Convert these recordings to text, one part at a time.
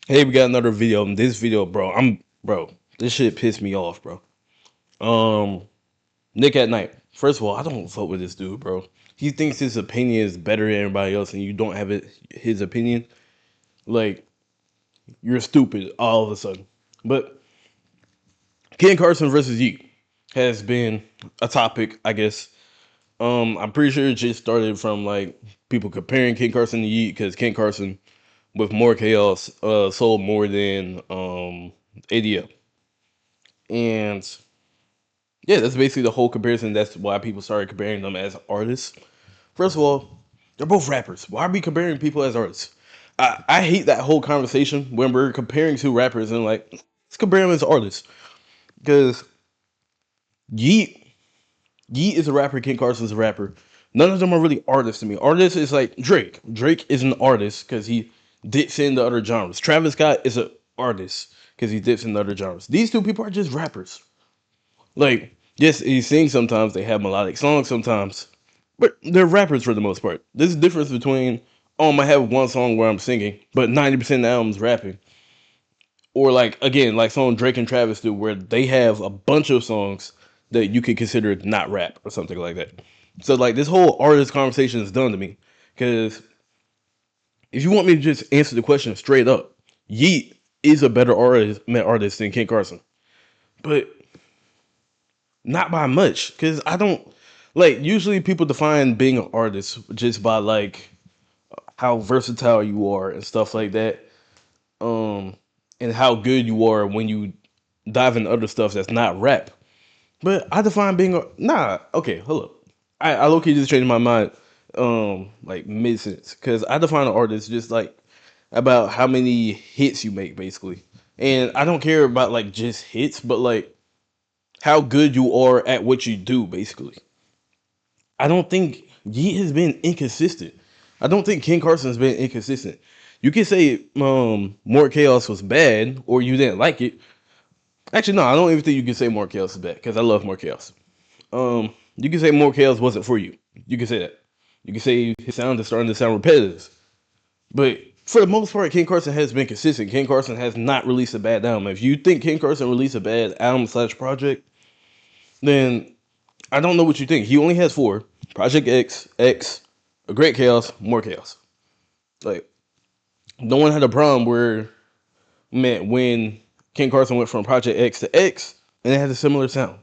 Hey, we got another video. This video, bro. This shit pissed me off, bro. Um, Nick at Night. First of all, I don't vote with this dude, bro. He thinks his opinion is better than everybody else, and you don't have his opinion. Like you're stupid all of a sudden. But Carson versus Yeat has been a topic, I guess. I'm pretty sure it just started from like people comparing Ken Carson to Yeat because Ken Carson with more chaos sold more than ADL. And yeah, that's basically the whole comparison. That's why people started comparing them as artists. First of all, they're both rappers. Why are we comparing people as artists? I hate that whole conversation when we're comparing two rappers and like, let's compare them as artists. Because Yeet, Yeet is a rapper, Ken Carson's a rapper. None of them are really artists to me. Artist is like Drake. Drake is an artist because he dips into other genres. Travis Scott is an artist because he dips into other genres. These two people are just rappers. Like, yes, he sings sometimes. They have melodic songs sometimes, but they're rappers for the most part. There's a difference between I might have one song where I'm singing, but 90% of the album's rapping, or like again, like song Drake and Travis do, where they have a bunch of songs that you could consider not rap or something like that. So like this whole artist conversation is done to me because if you want me to just answer the question straight up, Yeet is a better artist than Ken Carson, but not by much, because I don't like usually people define being an artist just by like how versatile you are and stuff like that. Um and how good you are when you dive into other stuff that's not rap. But I define being a okay, hold up. I low key just changed my mind like mid sentence. Cause I define an artist just like about how many hits you make basically. And I don't care about like just hits, but like how good you are at what you do basically. I don't think Yeet has been inconsistent. I don't think Ken Carson's been inconsistent. You can say More Chaos was bad or you didn't like it. Actually, no, I don't even think you can say More Chaos is bad because I love More Chaos. You can say More Chaos wasn't for you. You can say that. You can say his sound is starting to sound repetitive. But for the most part, Ken Carson has been consistent. Ken Carson has not released a bad album. If you think Ken Carson released a bad album slash project, then I don't know what you think. He only has four: Project X, X, A Great Chaos, More Chaos. Like no one had a problem where man when Ken Carson went from Project X to X and it had a similar sound.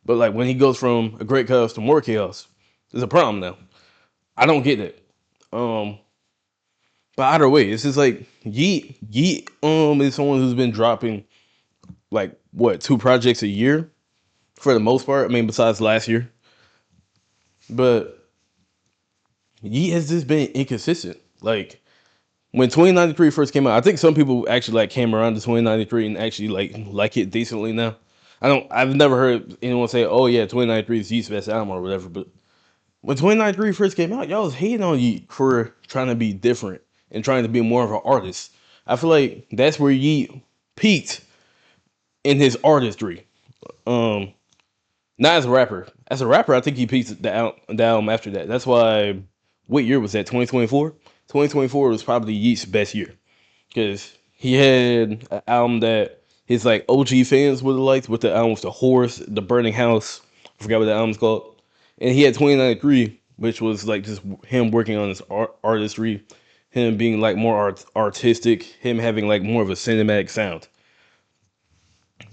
But like when he goes from A Great Chaos to More Chaos, there's a problem now. I don't get it. Um, but either way, it's just like Yeet is someone who's been dropping like what two projects a year for the most part. I mean, besides last year, but Yeet has just been inconsistent. Like when 2093 first came out, I think some people actually like came around to 2093 and actually like it decently now. I've never heard anyone say, "Oh yeah, 2093 is Yeat's best album" or whatever. But when 2093 first came out, y'all was hating on Yeat for trying to be different and trying to be more of an artist. I feel like that's where Yeat peaked in his artistry. Um, Not as a rapper. As a rapper, I think he peaked the album after that. That's why. What year was that? 2024. 2024 was probably Yeat's best year because he had an album that his like OG fans would have liked with the album with the horse, the burning house. I forgot what the album's called. And he had 2093, which was like just him working on his artistry, him being like more artistic, him having like more of a cinematic sound.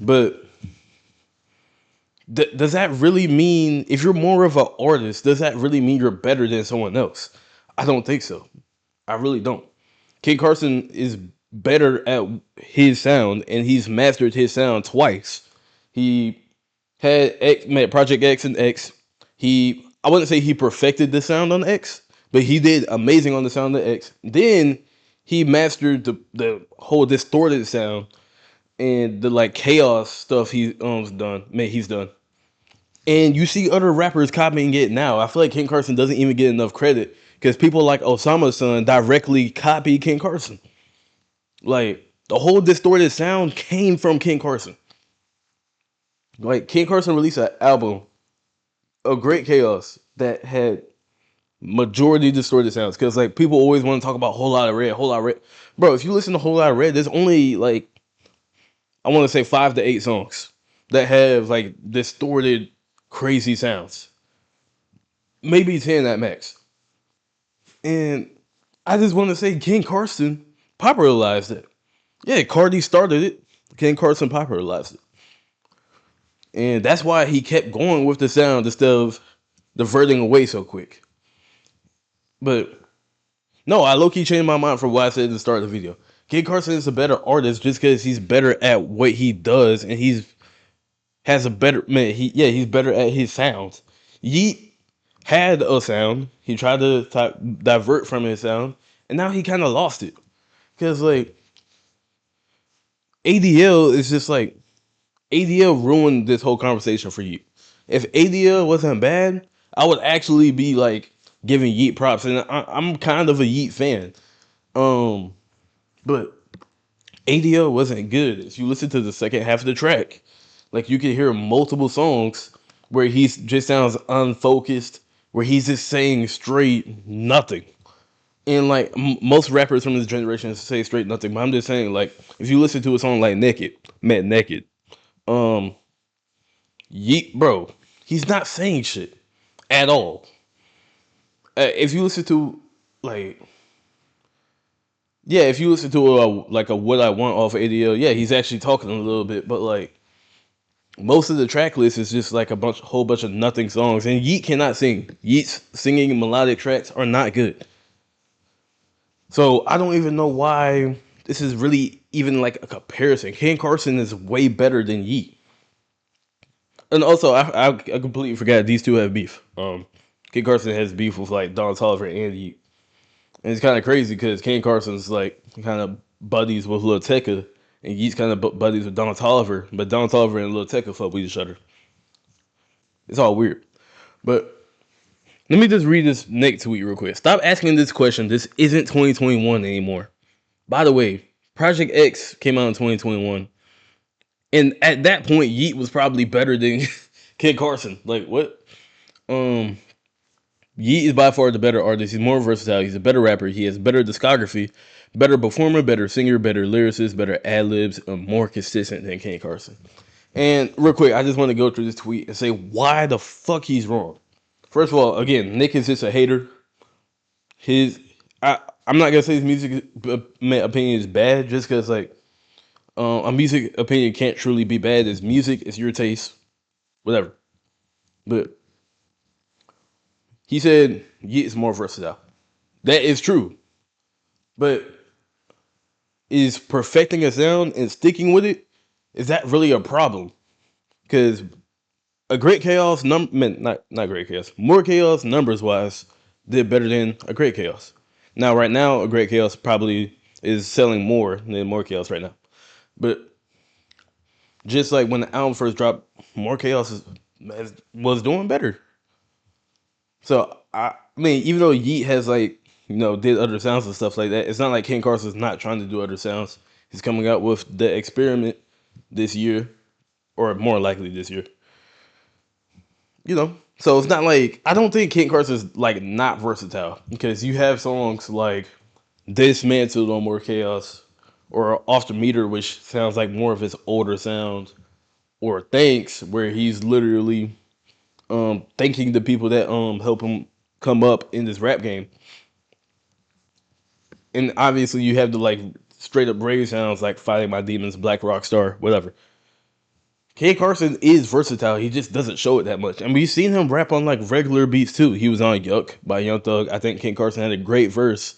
But does that really mean if you're more of an artist, does that really mean you're better than someone else? I don't think so. I really don't. Ken Carson is better at his sound, and he's mastered his sound twice. He had Project X and X. I wouldn't say he perfected the sound on X, but he did amazing on the sound of X. Then he mastered the whole distorted sound and the like chaos stuff he's done. And you see other rappers copying it now. I feel like Ken Carson doesn't even get enough credit because people like Osama's son directly copy Ken Carson. Like the whole distorted sound came from Ken Carson. Like Ken Carson released an album, A Great Chaos, that had majority distorted sounds. Because like people always want to talk about whole lot of red, whole lot of red. Bro, if you listen to whole lot of red, there's only like I want to say 5 to 8 songs that have like distorted, crazy sounds. Maybe 10 at max. And I just want to say Ken Carson popularized it. Yeah, Cardi started it. Ken Carson popularized it. And that's why he kept going with the sound instead of diverting away so quick. But no, I low key changed my mind for what I said at the start of the video. Kid Carson is a better artist just because he's better at what he does and he's has a better man. He's better at his sounds. Yeat had a sound. He tried to divert from his sound, and now he kind of lost it because like ADL is just like ADL ruined this whole conversation for Yeat. If ADL wasn't bad, I would actually be like giving Yeat props, and I'm kind of a Yeat fan. But ADL wasn't good. If you listen to the second half of the track, like you can hear multiple songs where he just sounds unfocused, where he's just saying straight nothing. And like most rappers from this generation say straight nothing, but I'm just saying like if you listen to a song like Naked, um, Yeat, bro, he's not saying shit at all. If you listen to like if you listen to like a What I Want off ADL, yeah, he's actually talking a little bit, but like most of the track list is just like whole bunch of nothing songs, and Yeat cannot sing. Yeat's singing melodic tracks are not good. So I don't even know why this is really even like a comparison. Ken Carson is way better than Yeat. And also, I completely forgot these two have beef. Ken Carson has beef with like Don Toliver and Yeat. And it's kind of crazy because Ken Carson's like kind of buddies with Lil Tecca, and Yeat's kind of buddies with Don Toliver, but Don Toliver and Lil Tecca fuck with each other. It's all weird. But let me just read this Nick tweet real quick. Stop asking this question. This isn't 2021 anymore. By the way, Project X came out in 2021. And at that point, Yeat was probably better than Kid Carson. Like, what? Yeat is by far the better artist. He's more versatile. He's a better rapper. He has better discography, better performer, better singer, better lyricist, better ad-libs, more consistent than Kid Carson. And real quick, I just want to go through this tweet and say why the fuck he's wrong. First of all, again, Nick is just a hater. I'm not gonna say his music opinion is bad just because like a music opinion can't truly be bad. It's music, it's your taste, whatever. But he said Yeat is more versatile. That is true. But is perfecting a sound and sticking with it, is that really a problem? Because a Great Chaos not Great Chaos, More Chaos numbers wise did better than a Great Chaos. Now right now a Great Chaos probably is selling more than More Chaos right now. But just like when the album first dropped, More Chaos was doing better. So I mean, even though Yeat has like did other sounds and stuff like that, it's not like Ken Carson's not trying to do other sounds. He's coming out with the Experiment this year, or more likely this year. So it's not like I don't think Ken Carson's like not versatile because you have songs like Dismantled on More Chaos or Off the Meter, which sounds like more of his older sound, or Thanks, where he's literally thanking the people that help him come up in this rap game. And obviously you have the like straight up brave sounds like Fighting My Demons, Black Rock Star, whatever. K Carson is versatile. He just doesn't show it that much. And we've seen him rap on like regular beats too. He was on Yuck by Young Thug. I think Ken Carson had a great verse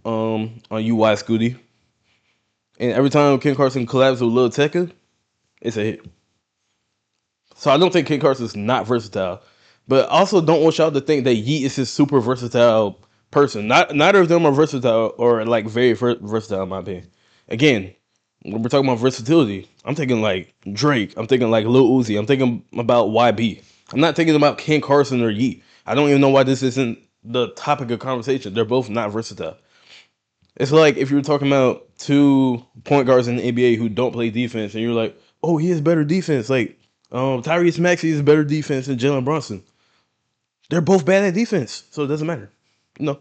on UY Scooty. And every time Ken Carson collabs with Lil Tecca, it's a hit. So I don't think Ken Carson's not versatile. But also don't want y'all to think that Yeat is this super versatile person. Neither of them are versatile or like very versatile in my opinion. Again, when we're talking about versatility, I'm thinking like Drake. I'm thinking like Lil Uzi. I'm thinking about YB. I'm not thinking about Ken Carson or Yeat. I don't even know why this isn't the topic of conversation. They're both not versatile. It's like if you were talking about 2 point guards in the NBA who don't play defense, and you're like, oh, he has better defense. Like Tyrese Maxey is better defense than Jalen Brunson. They're both bad at defense, so it doesn't matter. No,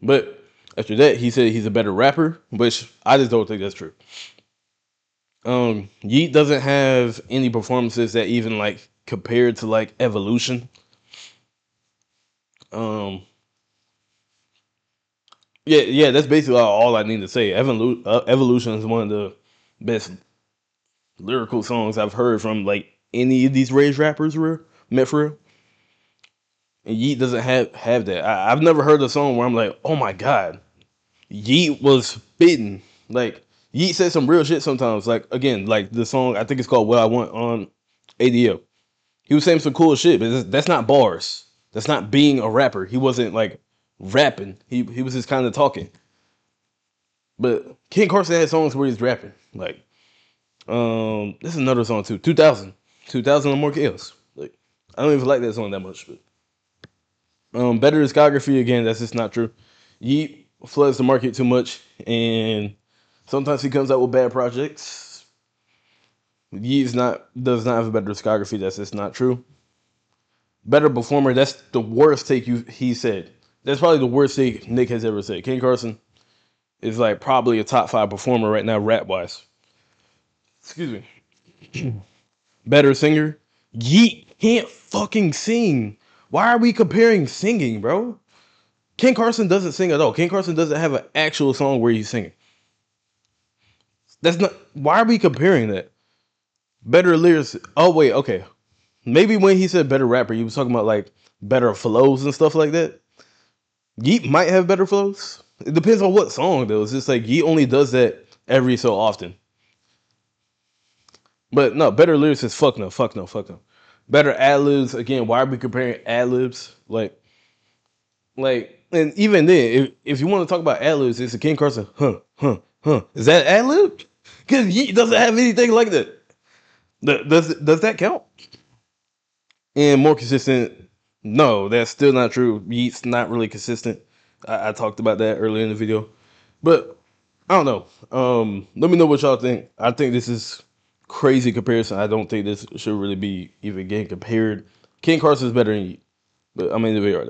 but after that, he said he's a better rapper, which I just don't think that's true. Yeet doesn't have any performances that even like compared to like Evolution. Um, yeah, that's basically all I need to say. Evolution is one of the best lyrical songs I've heard from like any of these rage rappers were met for real. And Yeet doesn't have that. I've never heard a song where I'm like, oh my god, Yeet was spitting. Like Yeet said some real shit sometimes. Like again, like the song I think it's called "What I Want" on ADL. He was saying some cool shit, but that's not bars. That's not being a rapper. He wasn't like rapping. He was just kind of talking. But King Carson had songs where he's rapping. Like this is another song too. 2000, 2000 or more chaos. Like I don't even like that song that much. But better discography again. That's just not true. Yeet floods the market too much, and sometimes he comes out with bad projects. Yeet does not have a better discography. That's just not true. Better performer. That's the worst take he said. That's probably the worst take Nick has ever said. Ken Carson is like probably a top 5 performer right now, rap wise. Excuse me. Better singer. Yeet can't fucking sing. Why are we comparing singing, bro? Ken Carson doesn't sing at all. Ken Carson doesn't have an actual song where he's singing. That's not. Why are we comparing that? Better lyrics. Oh wait, okay. Maybe when he said better rapper, he was talking about like better flows and stuff like that. Yeet might have better flows. It depends on what song though. It's just like Yeet only does that every so often. But no, better lyrics is fuck no, fuck no, fuck no. Better ad libs again. Why are we comparing ad libs? And even then, if you want to talk about ad libs, it's a King Carson, huh. Is that ad lib? Because Yeet doesn't have anything like that. Does that count? And more consistent? No, that's still not true. Yeet's not really consistent. I talked about that earlier in the video, but I don't know. Let me know what y'all think. I think this is crazy comparison. I don't think this should really be even getting compared. King Carson is better than Yeet, but I mean, the video.